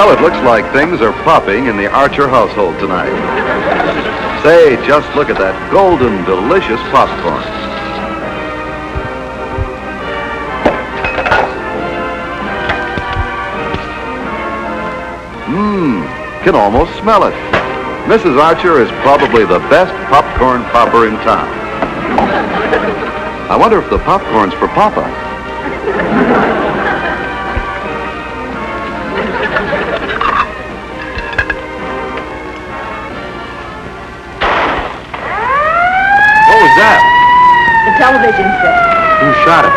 Well, it looks like things are popping in the Archer household tonight. Say, just look at that golden, delicious popcorn. Can almost smell it. Mrs. Archer is probably the best popcorn popper in town. I wonder if the popcorn's for Papa. What was that? The television set. Who shot it?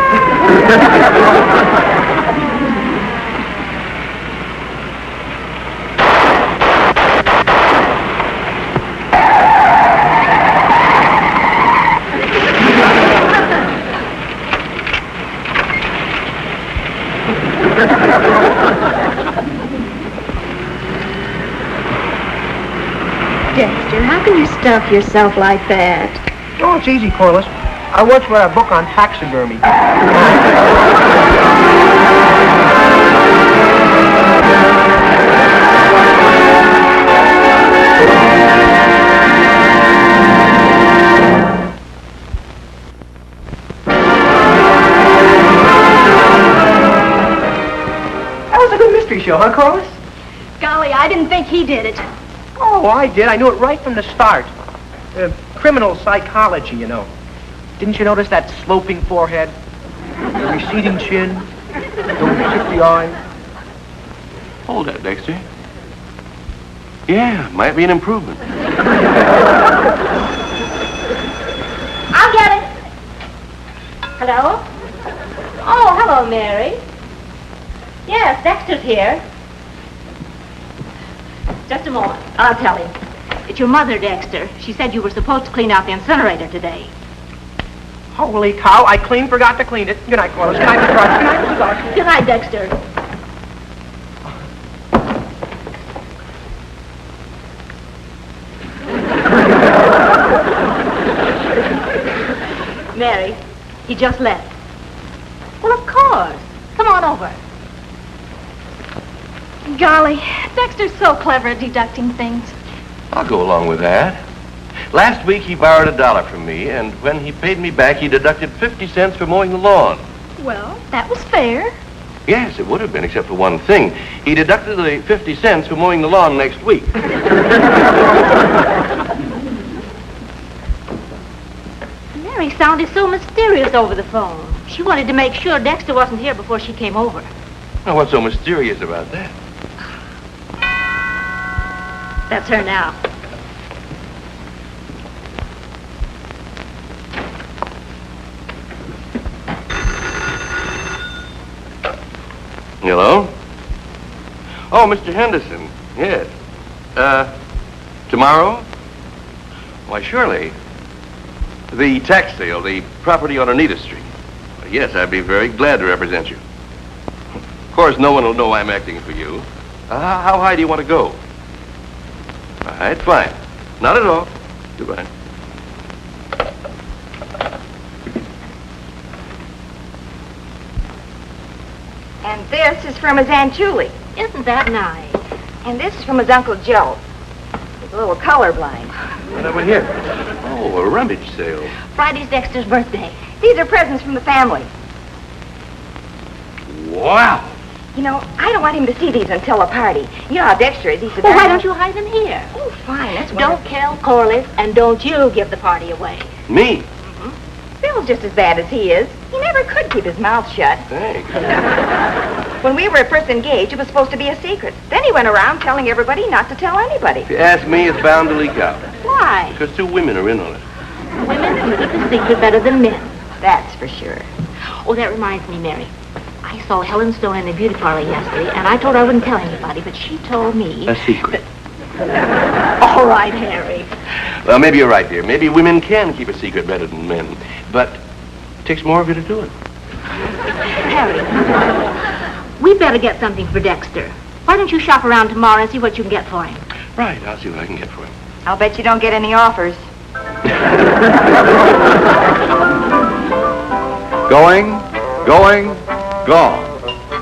Dexter, how can you stuff yourself like that? Oh, it's easy, Corliss. I once read a book on taxidermy. That was a good mystery show, huh, Corliss? Golly, I didn't think he did it. Oh, I did. I knew it right from the start. Criminal psychology, you know. Didn't you notice that sloping forehead? The receding chin? Those shifty eyes? Hold that, Dexter. Yeah, might be an improvement. I'll get it. Hello? Oh, hello, Mary. Yes, Dexter's here. Just a moment. I'll tell him. It's your mother, Dexter. She said you were supposed to clean out the incinerator today. Holy cow, I clean forgot to clean it. Good night, Corliss. Good night, Mr. Archer. Good night, Mrs. Archer. Good night, Dexter. Mary, he just left. Well, of course. Come on over. Golly, Dexter's so clever at deducting things. I'll go along with that. Last week he borrowed $1 from me, and when he paid me back, he deducted 50 cents for mowing the lawn. Well, that was fair. Yes, it would have been, except for one thing. He deducted the 50 cents for mowing the lawn next week. Mary sounded so mysterious over the phone. She wanted to make sure Dexter wasn't here before she came over. Now, what's so mysterious about that? That's her now. Hello? Oh, Mr. Henderson. Yes. Tomorrow? Why, surely. The tax sale, the property on Anita Street. Yes, I'd be very glad to represent you. Of course, no one will know I'm acting for you. How high do you want to go? All right, fine. Not at all. Goodbye. And this is from his Aunt Julie. Isn't that nice? And this is from his Uncle Joe. He's a little colorblind. What over here? Oh, a rummage sale. Friday's Dexter's birthday. These are presents from the family. Wow. You know, I don't want him to see these until the party. You know how Dexter is. He said, Well, why don't you hide them here? Oh, fine. That's Don't kill Corliss, and don't you give the party away. Me? Bill's just as bad as he is. He never could keep his mouth shut. Thanks. When we were first engaged, it was supposed to be a secret. Then he went around telling everybody not to tell anybody. If you ask me, it's bound to leak out. Why? Because 2 women are in on it. Women can keep a secret better than men. That's for sure. Oh, that reminds me, Mary. I saw Helen Stone in the beauty parlor yesterday, and I told her I wouldn't tell anybody, but she told me... A secret. All right, Harry. Well, maybe you're right, dear. Maybe women can keep a secret better than men. But it takes more of you to do it. Harry, we better get something for Dexter. Why don't you shop around tomorrow and see what you can get for him? Right, I'll see what I can get for him. I'll bet you don't get any offers. Going, gone.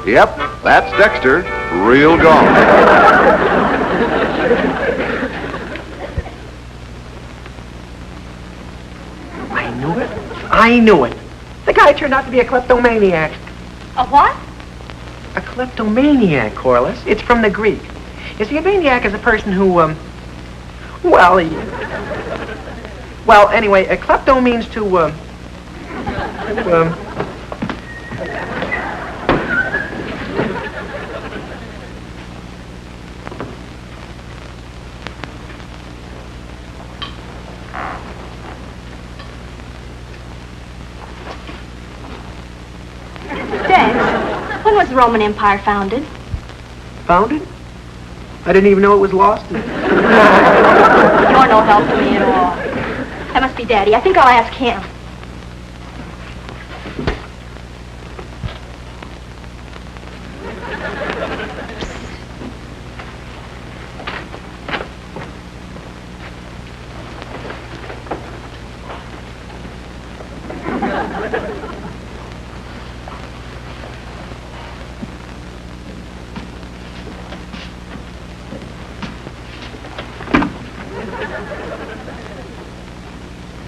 Yep, that's Dexter, real gone. I knew it. The guy turned out to be a kleptomaniac. A what? A kleptomaniac, Corliss. It's from the Greek. You see, a maniac is a person who, well, anyway, a klepto means to, When was the Roman Empire founded? Founded? I didn't even know it was lost. You're no help to me at all. That must be Daddy. I think I'll ask him.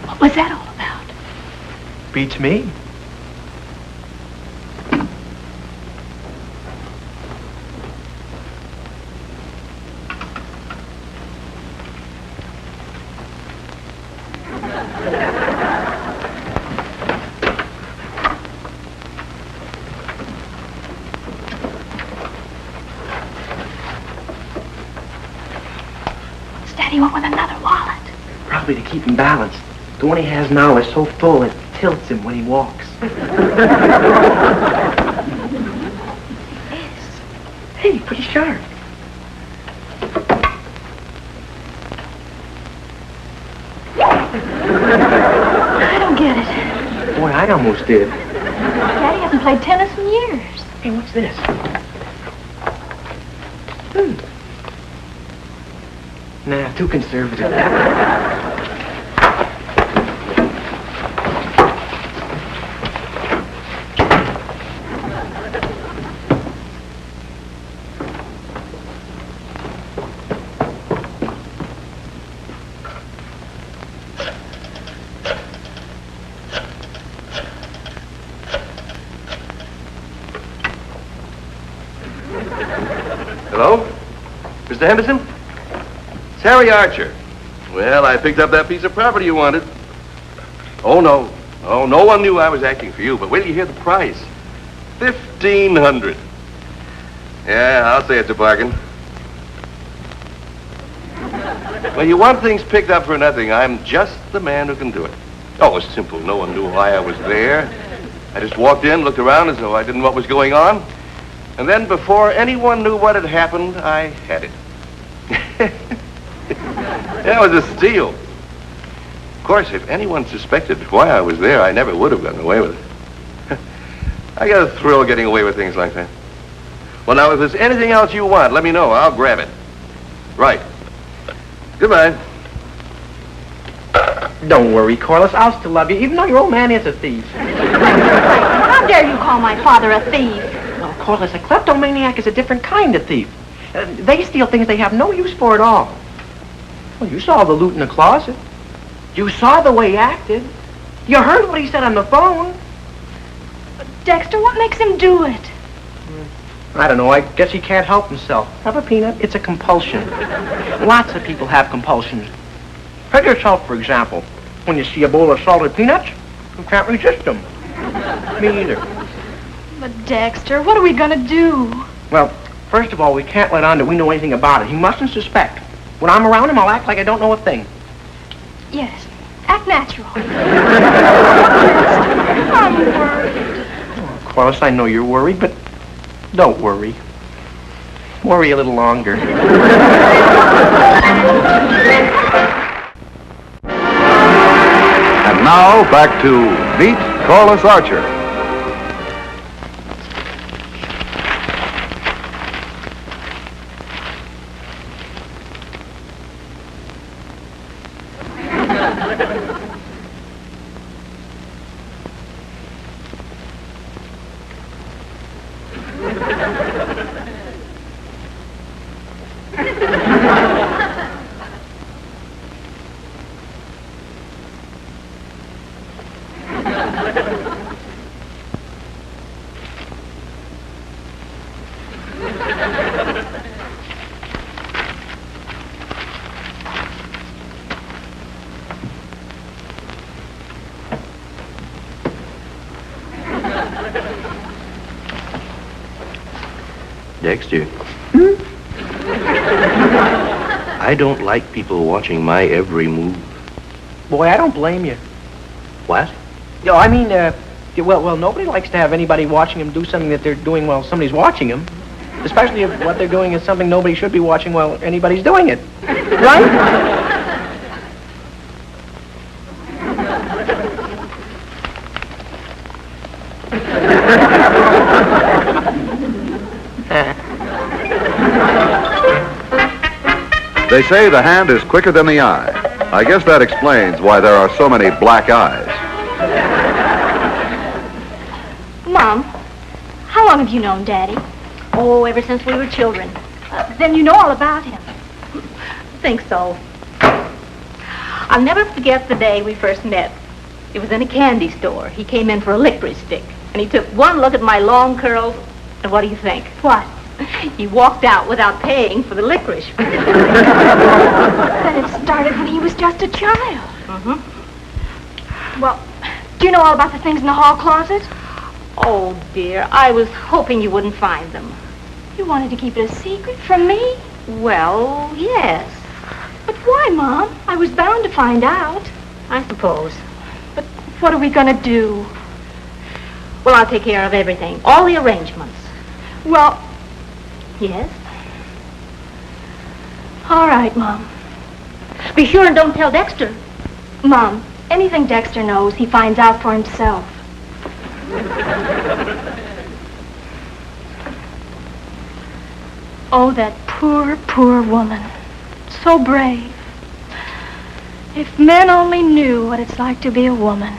What was that all about? Beats me. Daddy went with another wallet. Probably to keep him balanced. The one he has now is so full it tilts him when he walks. Hey, pretty sharp. I don't get it. Boy, I almost did. Daddy hasn't played tennis in years. Hey, what's this? Nah, too conservative. Hello? Mr. Henderson? It's Harry Archer. Well, I picked up that piece of property you wanted. Oh, no. Oh, no one knew I was acting for you, but wait till you hear the price. $1,500. Yeah, I'll say it's a bargain. Well, you want things picked up for nothing. I'm just the man who can do it. Oh, it's simple. No one knew why I was there. I just walked in, looked around as though I didn't know what was going on. And then before anyone knew what had happened, I had it. That was a steal. Of course, if anyone suspected why I was there, I never would have gotten away with it. I get a thrill getting away with things like that. Well, now, if there's anything else you want, let me know. I'll grab it. Right. Goodbye. Don't worry, Corliss. I'll still love you, even though your old man is a thief. How dare you call my father a thief? Well, Corliss, a kleptomaniac is a different kind of thief. They steal things they have no use for at all. Well, you saw the loot in the closet. You saw the way he acted. You heard what he said on the phone. Dexter, what makes him do it? I don't know. I guess he can't help himself. Have a peanut? It's a compulsion. Lots of people have compulsions. Take yourself, for example. When you see a bowl of salted peanuts, you can't resist them. Me either. But Dexter, what are we gonna do? Well, first of all, we can't let on that we know anything about it. He mustn't suspect. When I'm around him, I'll act like I don't know a thing. Yes, act natural. I'm worried. Oh, Corliss, I know you're worried, but don't worry. Worry a little longer. And now, back to Meet Corliss Archer. Dexter. I don't like people watching my every move. Boy, I don't blame you. What? Yo, I mean, well, nobody likes to have anybody watching them do something that they're doing while somebody's watching them. Especially if what they're doing is something nobody should be watching while anybody's doing it. Right? They say the hand is quicker than the eye. I guess that explains why there are so many black eyes. Mom, how long have you known Daddy? Oh, ever since we were children. Then you know all about him. Think so. I'll never forget the day we first met. It was in a candy store. He came in for a licorice stick, and he took one look at my long curls, and what do you think? What? He walked out without paying for the licorice. Then it started when he was just a child. Mm-hmm. Well, do you know all about the things in the hall closet? Oh, dear, I was hoping you wouldn't find them. You wanted to keep it a secret from me? Well, yes, But why, Mom? I was bound to find out. I suppose. But what are we going to do? Well, I'll take care of everything, all the arrangements. Well, Yes? all right, Mom. Be sure and don't tell Dexter. Mom, anything Dexter knows, he finds out for himself. Oh, that poor, poor woman. So brave. If men only knew what it's like to be a woman.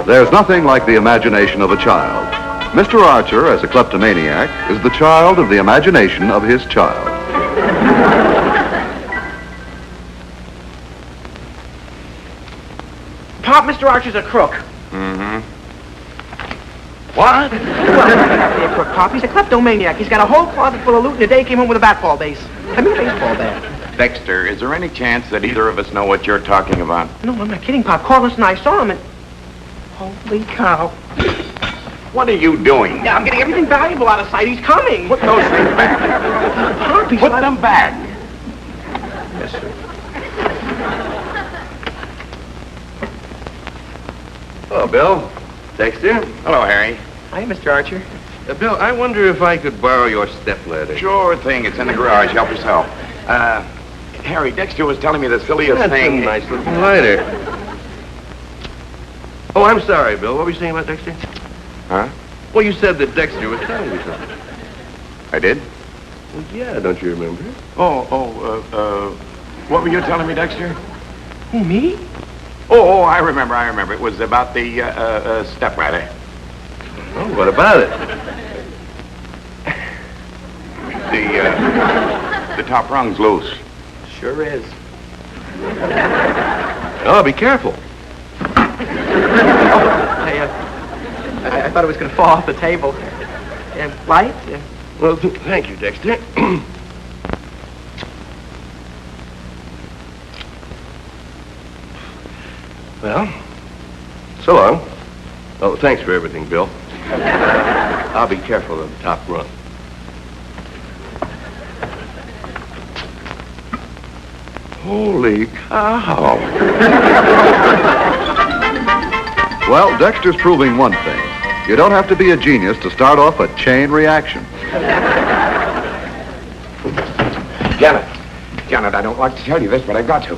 There's nothing like the imagination of a child. Mr. Archer, as a kleptomaniac, is the child of the imagination of his child. Pop, Mr. Archer's a crook. Mm-hmm. What? Well, he's not really a crook, Pop. He's a kleptomaniac. He's got a whole closet full of loot, and today he came home with a baseball base. I mean, baseball bat. Dexter, is there any chance that either of us know what you're talking about? No, I'm not kidding, Pop. Corliss and I saw him, and... Holy cow. What are you doing? Yeah, I'm getting everything valuable out of sight. He's coming. Put those things back. Pop, he's Put like- them back. Yes, sir. Oh, Bill. Dexter. Hello, Harry. Hi, Mr. Archer. Bill, I wonder if I could borrow your stepladder. Sure thing. It's in the garage. Help yourself. Harry, Dexter was telling me the silliest That's thing. a nice looking lighter. Oh, I'm sorry, Bill. What were you saying about Dexter? Huh? Well, you said that Dexter was telling you something. I did? Well, yeah, don't you remember? What were you telling me, Dexter? Who, me? Oh, I remember. It was about the, stepladder. Oh, what about it? The top rung's loose. Sure is. Oh, be careful. I thought it was going to fall off the table. Light? Well, thank you, Dexter. Well, so long. Oh, thanks for everything, Bill. I'll be careful on the top rung. Holy cow. Well, Dexter's proving one thing. You don't have to be a genius to start off a chain reaction. Janet, I don't like to tell you this, but I've got to.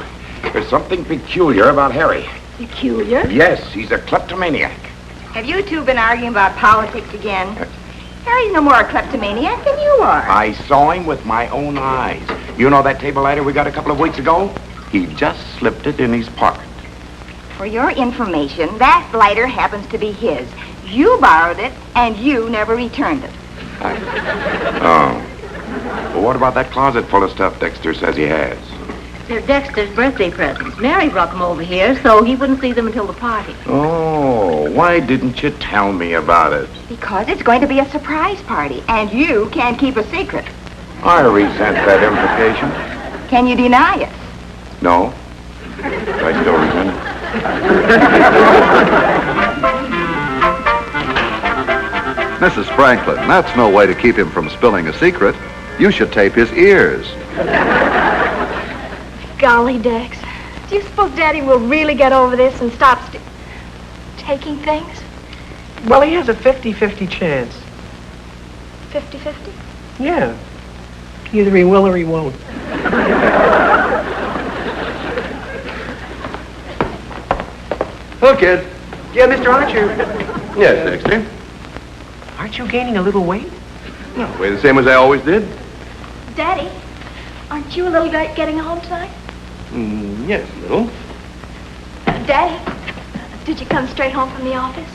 There's something peculiar about Harry. Peculiar? Yes, he's a kleptomaniac. Have you two been arguing about politics again? Harry's no more a kleptomaniac than you are. I saw him with my own eyes. You know that table lighter we got a couple of weeks ago? He just slipped it in his pocket. For your information, that lighter happens to be his. You borrowed it, and you never returned it. Oh. Well, what about that closet full of stuff Dexter says he has? They're Dexter's birthday presents. Mary brought them over here, so he wouldn't see them until the party. Oh, why didn't you tell me about it? Because it's going to be a surprise party, and you can't keep a secret. I resent that implication. Can you deny it? No. I still resent it. Mrs. Franklin, that's no way to keep him from spilling a secret. You should tape his ears. Golly, Dex. Do you suppose Daddy will really get over this and stop taking things? Well, he has a 50-50 chance. 50-50? Yeah. Either he will or he won't. Hello, kid. Yeah, Mr. Archer, Yes, Dexter. aren't you gaining a little weight? No, way the same as I always did. Daddy, aren't you a little late getting home tonight? Yes, a little. Daddy, did you come straight home from the office?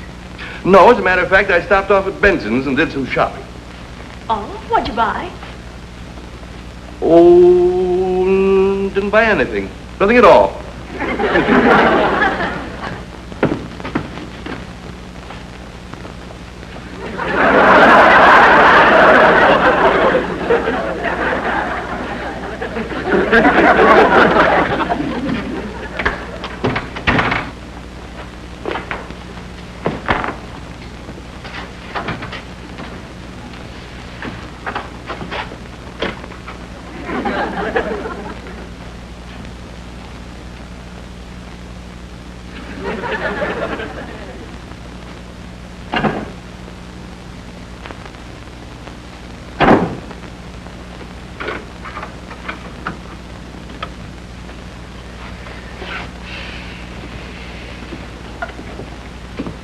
No, as a matter of fact, I stopped off at Benson's and did some shopping. Oh, what'd you buy? Oh, didn't buy anything. Nothing at all.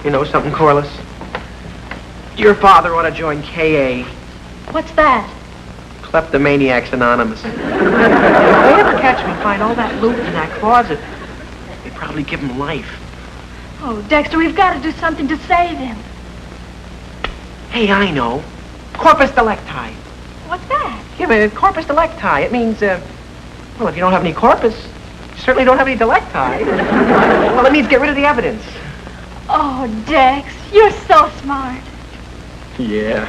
You know something, Corliss? Your father ought to join KA. What's that? Kleptomaniacs Anonymous. If they ever catch me find all that loot in that closet, they'd probably give him life. Oh, Dexter, we've got to do something to save him. Hey, I know. Corpus delicti. What's that? Yeah, but corpus delicti. It means, well, if you don't have any corpus, you certainly don't have any delicti. Well, it means get rid of the evidence. Oh, Dex, you're so smart. Yeah.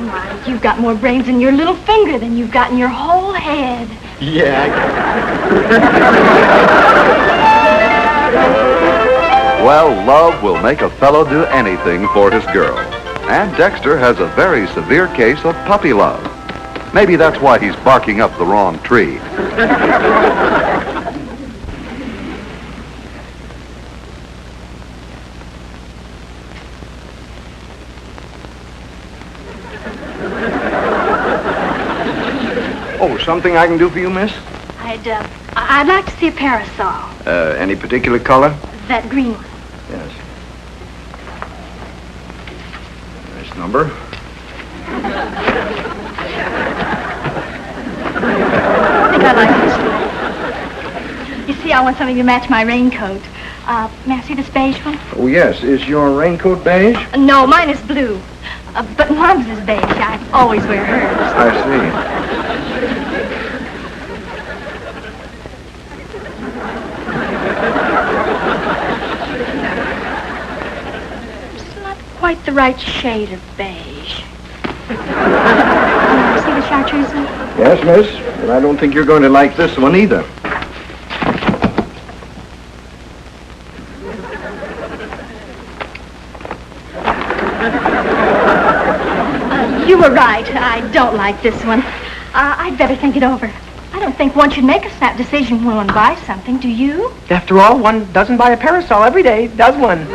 My, you've got more brains in your little finger than you've got in your whole head. Yeah. Well, love will make a fellow do anything for his girl. And Dexter has a very severe case of puppy love. Maybe that's why he's barking up the wrong tree. Oh, something I can do for you, miss? I'd like to see a parasol. Any particular color? That green one. Yes. Nice number. I think I like this one. You see, I want something to match my raincoat. May I see this beige one? Oh, yes. Is your raincoat beige? No, mine is blue. But Mom's is beige. I always wear hers. I see. Quite the right shade of beige. See the chartreuse one? Yes, miss. But I don't think you're going to like this one either. You were right. I don't like this one. I'd better think it over. I don't think one should make a snap decision when one buys something, do you? After all, one doesn't buy a parasol every day, does one?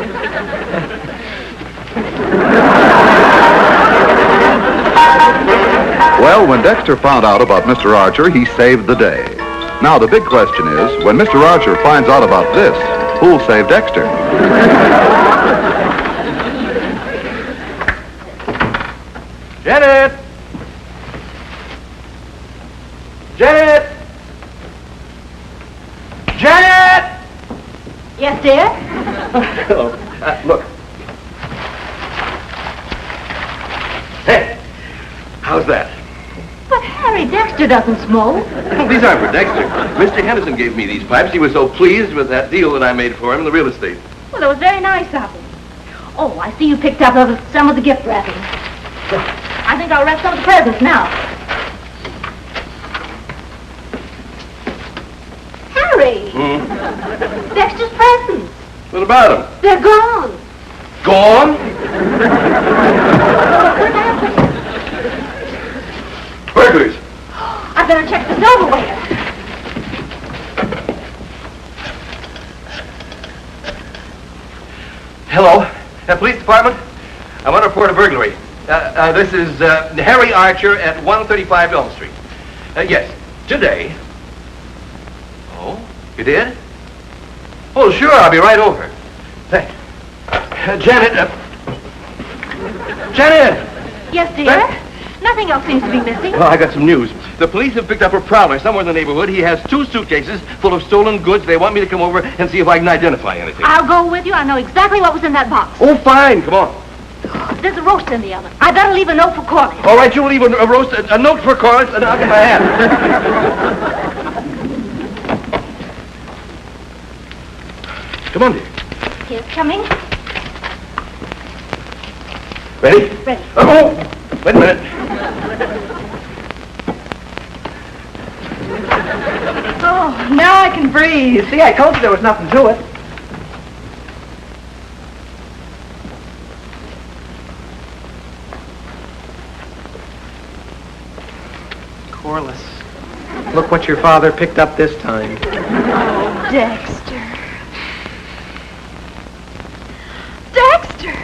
Well, when Dexter found out about Mr. Archer, he saved the day. Now, the big question is, when Mr. Archer finds out about this, who'll save Dexter? Janet! Janet! Janet! Yes, dear? Hello. Look. Hey, how's that? But Harry, Dexter doesn't smoke. Well, these aren't for Dexter. Mr. Henderson gave me these pipes. He was so pleased with that deal that I made for him in the real estate. Well, it was very nice of him. Oh, I see you picked up some of the gift wrapping. I think I'll wrap some of the presents now. Harry! Dexter's presents. What about him? They're gone. Gone? Burglars. I better check the silverware. Hello, police department. I want to report a burglary. This is Harry Archer at 135 Elm Street. Yes, today. Oh, you did? Oh, sure, I'll be right over. Thanks. Janet. Janet! Yes, dear? Nothing else seems to be missing. Well, I got some news. The police have picked up a prowler somewhere in the neighborhood. He has 2 suitcases full of stolen goods. They want me to come over and see if I can identify anything. I'll go with you. I know exactly what was in that box. Oh, fine. Come on. There's a roast in the oven. I better leave a note for Corliss. All right, you leave a note for Corliss, and I'll get my hat. Come on, dear. Here's coming. Ready? Ready. Oh, wait a minute. Oh, now I can breathe. You see, I told you there was nothing to it. Corliss, look what your father picked up this time. Oh, Dexter. Dexter!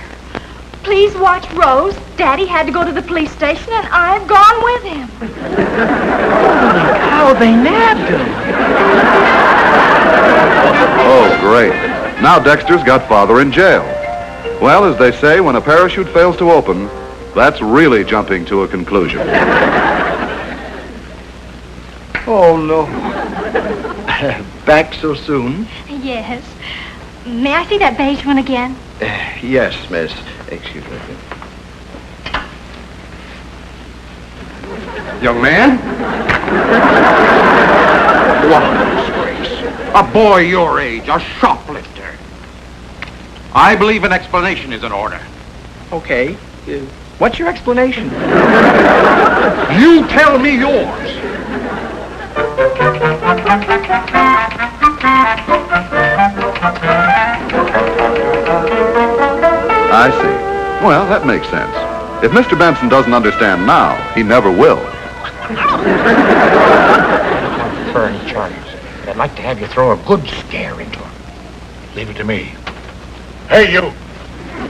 Please watch Rose. Daddy had to go to the police station, and I've gone with him. How they nabbed him. Oh, great. Now Dexter's got father in jail. Well, as they say, when a parachute fails to open, that's really jumping to a conclusion. Oh, no. Back so soon? Yes. May I see that beige one again? Yes, miss. Excuse me. Young man? What a disgrace. A boy your age, a shoplifter. I believe an explanation is in order. Okay. What's your explanation? You tell me yours. I see. Well, that makes sense. If Mr. Benson doesn't understand now, he never will. Preferring charges. I'd like to have you throw a good scare into him. Leave it to me. Hey, you!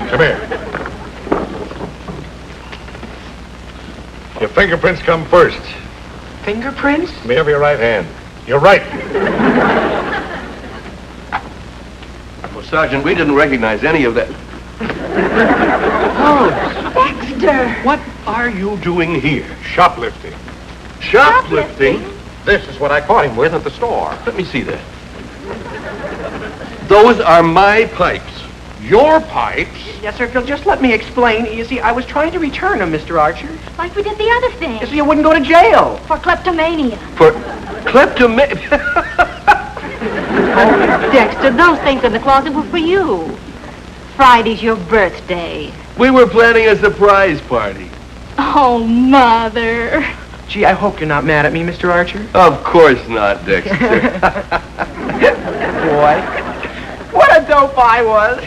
Come here. Your fingerprints come first. Fingerprints? Let me have your right hand. Your right. Well, Sergeant, we didn't recognize any of that. Dexter! What are you doing here? Shoplifting. Shoplifting? This is what I caught him with at the store. Let me see that. Those are my pipes. Your pipes? Yes, sir. If you'll just let me explain. You see, I was trying to return them, Mr. Archer. Like we did the other thing. So you wouldn't go to jail. For kleptomania. For kleptomania? Oh, Dexter, those things in the closet were for you. Friday's your birthday. We were planning a surprise party. Oh, Mother. Gee, I hope you're not mad at me, Mr. Archer. Of course not, Dexter. Boy, what a dope I was.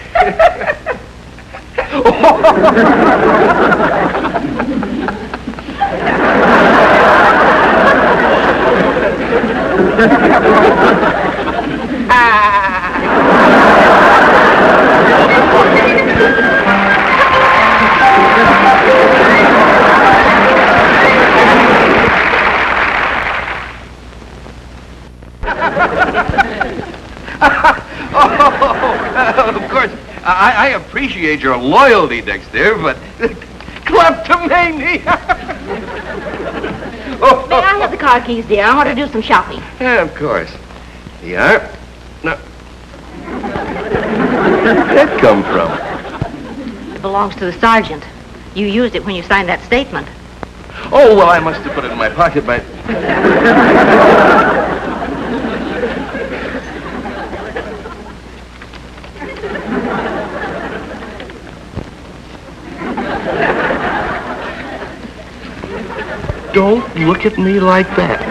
Of course, I appreciate your loyalty, Dexter, but kleptomania. May I have the car keys, dear? I want to do some shopping. Yeah, of course. Yeah. No. Where'd that come from? It belongs to the sergeant. You used it when you signed that statement. Oh, well, I must have put it in my pocket by... Don't look at me like that.